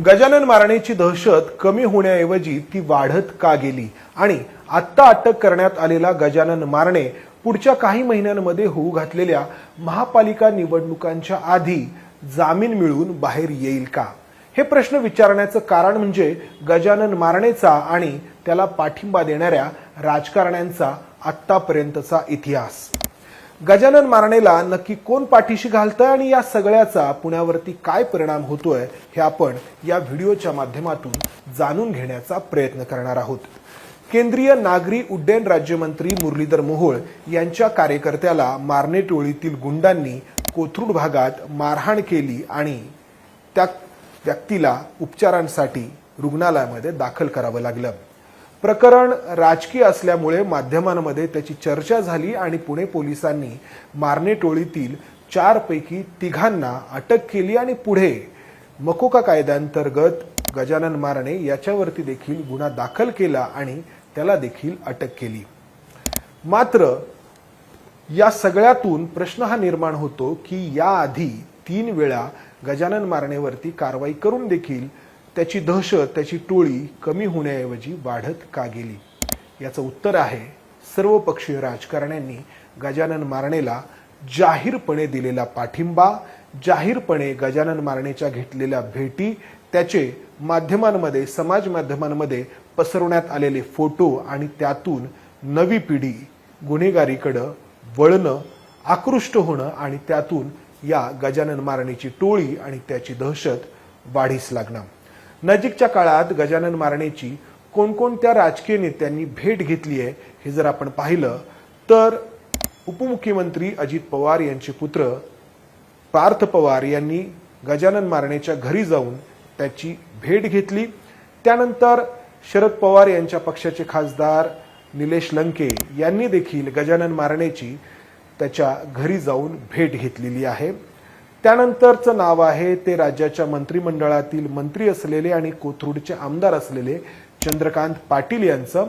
गजानन मारणेची दहशत कमी होण्याऐवजी ती वाढत का गेली आणि आत्ता अटक करण्यात आलेला गजानन मारणे पुढच्या काही महिन्यांमध्ये होऊ घातलेल्या महापालिका निवडणुकांच्या आधी जामीन मिळून बाहेर येईल का? हे प्रश्न विचारण्याचं कारण म्हणजे गजानन मारणेचा आणि त्याला पाठिंबा देणाऱ्या राजकारण्यांचा आत्तापर्यंतचा इतिहास. गजानन मारणेला नक्की कोण पाठीशी घालतंय आणि या सगळ्याचा पुण्यावरती काय परिणाम होतोय हे आपण या व्हिडिओच्या माध्यमातून जाणून घेण्याचा प्रयत्न करणार आहोत. केंद्रीय नागरी उड्डयन राज्यमंत्री मुरलीधर मोहोळ यांच्या कार्यकर्त्याला मारणे टोळीतील गुंडांनी कोथरूड भागात मारहाण केली आणि त्या व्यक्तीला उपचारांसाठी रुग्णालयामध्ये दाखल करावं लागलं. प्रकरण राजकीय असल्यामुळे माध्यमांमध्ये त्याची चर्चा झाली आणि पुणे पोलिसांनी मारणे टोळीतील 4 पैकी 3 अटक केली आणि पुढे मकोका कायद्याअंतर्गत गजानन मारणे याच्यावरती देखील गुन्हा दाखल केला आणि त्याला देखील अटक केली. मात्र या सगळ्यातून प्रश्न हा निर्माण होतो की याआधी 3 वेळा गजानन मारणेवरती कारवाई करून देखील त्याची दहशत, त्याची टोळी कमी होण्याऐवजी वाढत का गेली? याचं उत्तर आहे सर्वपक्षीय राजकारण्यांनी गजानन मारणेला जाहीरपणे दिलेला पाठिंबा, जाहीरपणे गजानन मारणेच्या घेतलेल्या भेटी, त्याचे माध्यमांमध्ये, समाज माध्यमांमध्ये पसरवण्यात आलेले फोटो आणि त्यातून नवी पिढी गुन्हेगारीकडे वळणं, आकृष्ट होणं आणि त्यातून या गजानन मारणेची टोळी आणि त्याची दहशत वाढीस लागणं. नजीकच्या काळात गजानन मारणेची कोणकोणत्या राजकीय नेत्यांनी भेट घेतली आहे हे जर आपण पाहिलं तर उपमुख्यमंत्री अजित पवार यांचे पुत्र पार्थ पवार यांनी गजानन मारणेच्या घरी जाऊन त्याची भेट घेतली. त्यानंतर शरद पवार यांच्या पक्षाचे खासदार निलेश लंके यांनी देखील गजानन मारणेची त्याच्या घरी जाऊन भेट घेतलेली आहे. त्यानंतरचं नाव आहे ते राज्याच्या मंत्रिमंडळातील मंत्री असलेले आणि कोथरूडचे आमदार असलेले चंद्रकांत पाटील यांचं.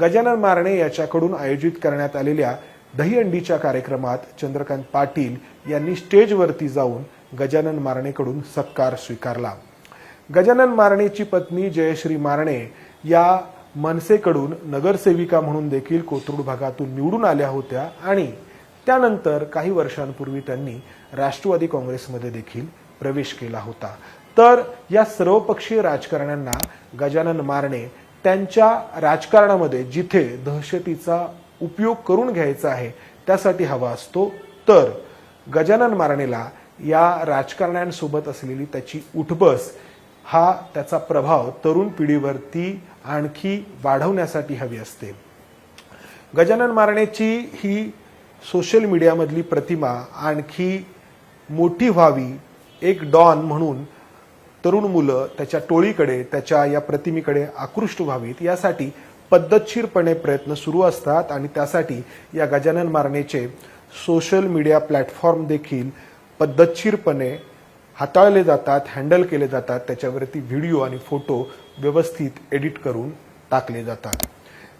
गजानन मारणे याच्याकडून आयोजित करण्यात आलेल्या दहीहंडीच्या कार्यक्रमात चंद्रकांत पाटील यांनी स्टेजवरती जाऊन गजानन मारणेकडून सत्कार स्वीकारला. गजानन मारणेची पत्नी जयश्री मारणे या मनसेकडून नगरसेविका म्हणून देखील कोथरूड भागातून निवडून आल्या होत्या आणि त्यानंतर काही वर्षांपूर्वी त्यांनी राष्ट्रवादी काँग्रेसमध्ये देखील प्रवेश केला होता. तर या सर्वपक्षीय राजकारण्यांना गजानन मारणे त्यांच्या राजकारणामध्ये जिथे दहशतीचा उपयोग करून घ्यायचा आहे त्यासाठी हवा असतो, तर गजानन मारणेला या राजकारण्यांसोबत असलेली त्याची उठबस, हा त्याचा प्रभाव तरुण पिढीवरती आणखी वाढवण्यासाठी हवी असते. गजानन मारणेची ही सोशल मीडियामधली प्रतिमा आणखी मोठी व्हावी, एक डॉन म्हणून तरुण मुलं त्याच्या टोळीकडे, त्याच्या या प्रतिमेकडे आकृष्ट व्हावीत, यासाठी पद्धतशीरपणे प्रयत्न सुरू असतात आणि त्यासाठी या गजानन मारणेचे सोशल मीडिया प्लॅटफॉर्म देखील पद्धतशीरपणे हाताळले जातात, हँडल केले जातात. त्याच्यावरती व्हिडिओ आणि फोटो व्यवस्थित एडिट करून टाकले जातात.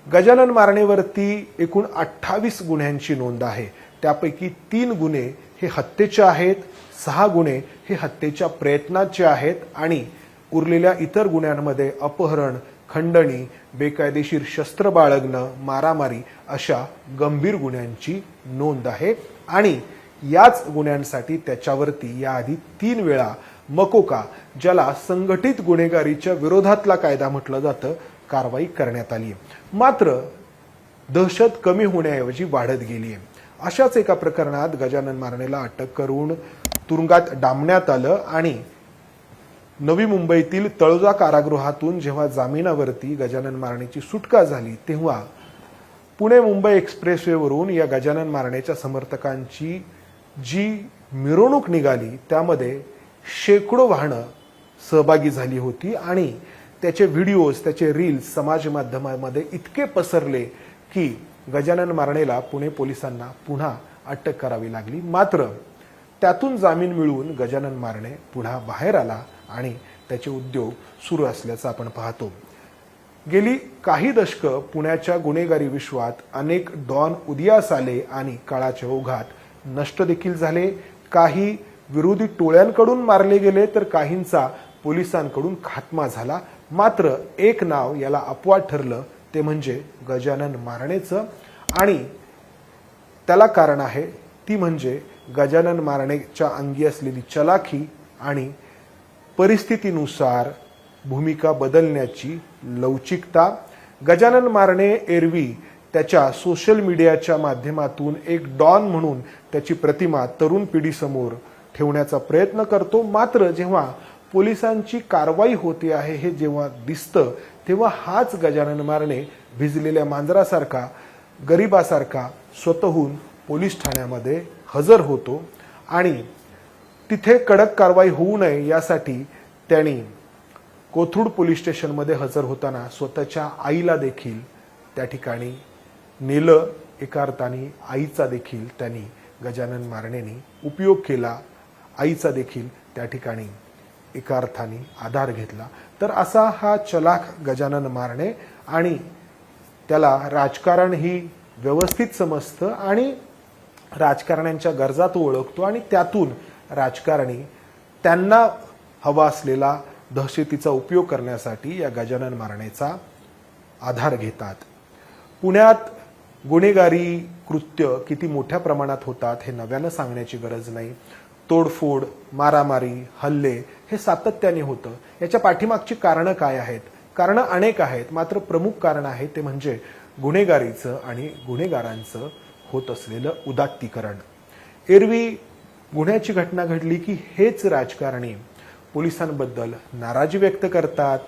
गजानन मारणेवरती एकूण 28 गुन्ह्यांची नोंद आहे. त्यापैकी 3 गुन्हे हे हत्येचे आहेत, 6 गुन्हे हे हत्येच्या प्रयत्नाचे आहेत आणि उरलेल्या इतर गुन्ह्यांमध्ये अपहरण, खंडणी, बेकायदेशीर शस्त्र बाळगणं, मारामारी अशा गंभीर गुन्ह्यांची नोंद आहे. आणि याच गुन्ह्यांसाठी त्याच्यावरती याआधी 3 वेळा मकोका, ज्याला संघटित गुन्हेगारीच्या विरोधातला कायदा म्हटलं जातं, कारवाई करण्यात आली आहे. मात्र दहशत कमी होण्याऐवजी वाढत गेली आहे. अशाच एका प्रकरणात गजानन मारणेला अटक करून तुरुंगात डांबण्यात आलं आणि नवी मुंबईतील तळोजा कारागृहातून जेव्हा जामिनावरती गजानन मारणेची सुटका झाली तेव्हा पुणे मुंबई एक्सप्रेसवेवरून या गजानन मारणेच्या समर्थकांची जी मिरवणूक निघाली त्यामध्ये शेकडो वाहनं सहभागी झाली होती आणि त्याचे व्हिडिओज, त्याचे रील्स समाज माध्यमांमध्ये इतके पसरले की गजानन मारणेला पुणे पोलिसांना पुन्हा अटक करावी लागली. मात्र त्यातून जामीन मिळवून गजानन मारणे पुन्हा बाहेर आला आणि त्याचे उद्योग सुरू असल्याचं आपण पाहतो. गेली काही दशकं पुण्याच्या गुन्हेगारी विश्वात अनेक डॉन उदयास आले आणि काळाच्या ओघात नष्ट देखील झाले. काही विरोधी टोळ्यांकडून मारले गेले तर काहींचा पोलिसांकडून खात्मा झाला. मात्र एक नाव याला अपवाद ठरलं, ते म्हणजे गजानन मारणेचं. आणि त्याला कारण आहे ती म्हणजे गजानन मारणेच्या अंगी असलेली चलाखी आणि परिस्थितीनुसार भूमिका बदलण्याची लवचिकता. गजानन मारणे एरवी त्याच्या सोशल मीडियाच्या माध्यमातून एक डॉन म्हणून त्याची प्रतिमा तरुण पिढीसमोर ठेवण्याचा प्रयत्न करतो. मात्र जेव्हा पोलिसांची कारवाई होते आहे हे जेव्हा दिसतं, तेव्हा हाच गजानन मारणे भिजलेल्या मांजरासारखा, गरिबासारखा स्वतःहून पोलीस ठाण्यामध्ये हजर होतो. आणि तिथे कडक कारवाई होऊ नये यासाठी त्यांनी कोथरूड पोलीस स्टेशनमध्ये हजर होताना स्वतःच्या आईला देखील त्या ठिकाणी नेलं. एका अर्थाने आईचा देखील त्यांनी गजानन मारणेंनी उपयोग केला. आईचा देखील त्या ठिकाणी एका अर्थाने आधार घेतला. तर असा हा चलाख गजानन मारणे, आणि त्याला राजकारण ही व्यवस्थित समजतं आणि राजकारण्यांच्या गरजा तो ओळखतो आणि त्यातून राजकारणी त्यांना हवा असलेला दहशतीचा उपयोग करण्यासाठी या गजानन मारणेचा आधार घेतात. पुण्यात गुन्हेगारी कृत्य किती मोठ्या प्रमाणात होतात हे नव्यानं सांगण्याची गरज नाही. तोडफोड, मारामारी, हल्ले हे सातत्याने होतं. याच्या पाठीमागची कारणं काय आहेत? कारणं अनेक आहेत, मात्र प्रमुख कारण आहे ते म्हणजे गुन्हेगारीचं आणि गुन्हेगारांचं होत असलेलं उदात्तीकरण. एरवी गुन्ह्याची घटना घडली की हेच राजकारणी पोलिसांबद्दल नाराजी व्यक्त करतात,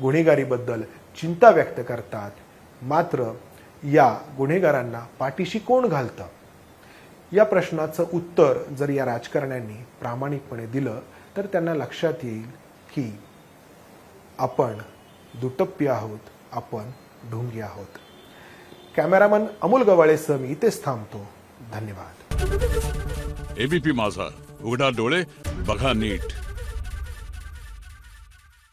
गुन्हेगारीबद्दल चिंता व्यक्त करतात. मात्र या गुन्हेगारांना पाठीशी कोण घालतं? या प्रश्नाचं उत्तर जर या राजकारण्यांनी प्रामाणिकपणे दिलं तर त्यांना लक्षात येईल की आपण दुटप्पी आहोत, आपण ढोंगी आहोत. कॅमेरामन अमोल गवाळेसह मी इथेच थांबतो. धन्यवाद. एबीपी माझा, उघडा डोळे बघा नीट.